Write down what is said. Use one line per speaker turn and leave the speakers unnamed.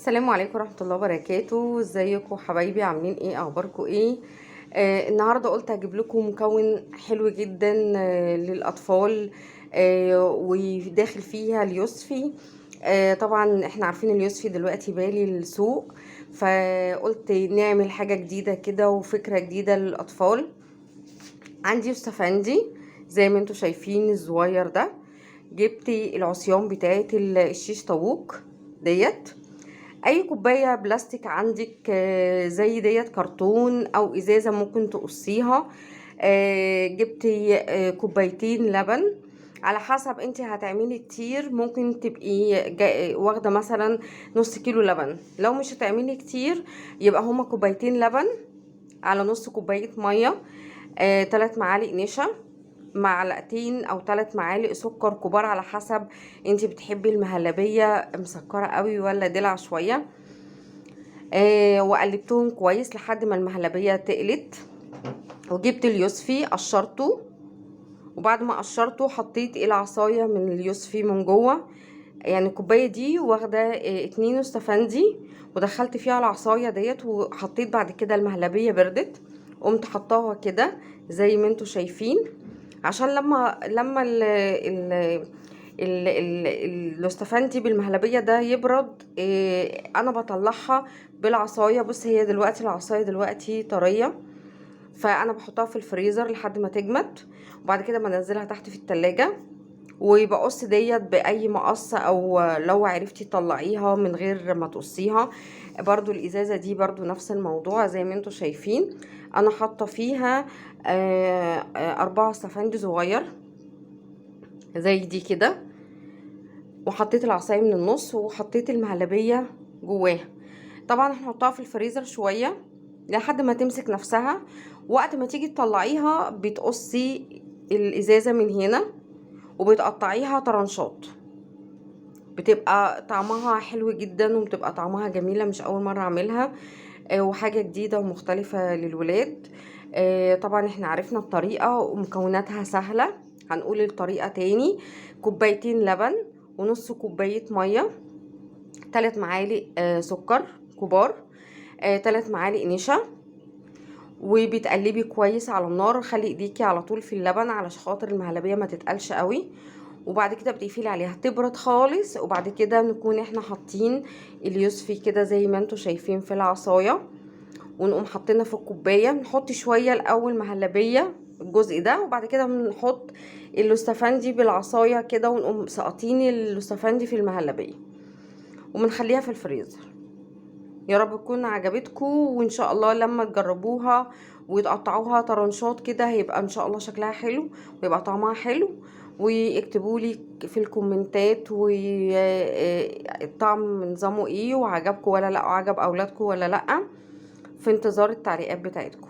السلام عليكم ورحمة الله وبركاته. ازيكم حبايبي؟ عاملين ايه؟ اخباركم ايه؟ النهارده قلت اجيب لكم مكون حلو جدا للاطفال، وداخل فيها اليوسفي. طبعا احنا عارفين اليوسفي دلوقتي بالي السوق، فقلت نعمل حاجة جديدة كده وفكرة جديدة للاطفال. عندي يوستفندي زي ما انتم شايفين الصغير ده. جبت العصيان بتاعت الشيش طاووق ديت. اي كوبايه بلاستيك عندك زي ديت كرتون او ازازه ممكن تقصيها. جبت كوبايتين لبن. على حسب انت هتعملي كتير ممكن تبقي واخده مثلا نص كيلو لبن. لو مش هتعملي كتير يبقى هما كوبايتين لبن على نص كوبايه ميه. 3 معالق نشا، معلقتين او 3 معالق سكر كبار على حسب انت بتحبي المهلبيه مسكره قوي ولا دلع شويه. وقلبتهم كويس لحد ما المهلبيه تقلت. وجبت اليوسفي قشرته، وبعد ما قشرته حطيت العصايه من اليوسفي من جوه. يعني الكوبايه دي واخده 2 يوستفندي، ودخلت فيها العصايه ديت وحطيت. بعد كده المهلبيه بردت، قمت حطاها كده زي ما انتوا شايفين، عشان لما الاستفندي بالمهلبيه ده يبرد. انا بطلعها بالعصايه. بص، هي دلوقتي العصايه دلوقتي طريه، فانا بحطها في الفريزر لحد ما تجمد، وبعد كده بنزلها تحت في التلاجة. وبقص ديت باي مقص، او لو عرفتي تطلعيها من غير ما تقصيها. برضو الازازه دي برضو نفس الموضوع زي ما انتوا شايفين. انا حاطه فيها 4 استفندي صغير زي دي كده، وحطيت العصايه من النص وحطيت المهلبيه جواها. طبعا هنحطها في الفريزر شويه لحد ما تمسك نفسها. وقت ما تيجي تطلعيها بتقصي الازازه من هنا وبتقطعيها طرنشات، بتبقى طعمها حلو جدا وبتبقى طعمها جميله. مش اول مره اعملها، وحاجه جديده ومختلفه للولاد. طبعا احنا عرفنا الطريقه ومكوناتها سهله. هنقول الطريقه تاني. كوبايتين لبن ونص كوبايه ميه، 3 معالق سكر كبار، 3 معالق نشا. وبتقلبي كويس على النار، خلي ايديكي على طول في اللبن علشان خاطر المهلبيه ما تتقلش قوي. وبعد كده بتقفلي عليها تبرد خالص، وبعد كده نكون احنا حاطين اليوسفي كده زي ما انتوا شايفين في العصايه، ونقوم حاطينها في الكوبايه. نحط شويه الاول مهلبيه الجزء ده، وبعد كده بنحط اللوستفندي بالعصايه كده، ونقوم ساقطين اللوستفندي في المهلبيه وبنخليها في الفريزر. يا رب تكون عجبتكم، وان شاء الله لما تجربوها وتقطعوها طرنشات كده هيبقى ان شاء الله شكلها حلو ويبقى طعمها حلو. واكتبوا لي في الكومنتات والطعم نظامه ايه، وعجبكم ولا لا، وعجب اولادكم ولا لا. في انتظار التعليقات بتاعتكم.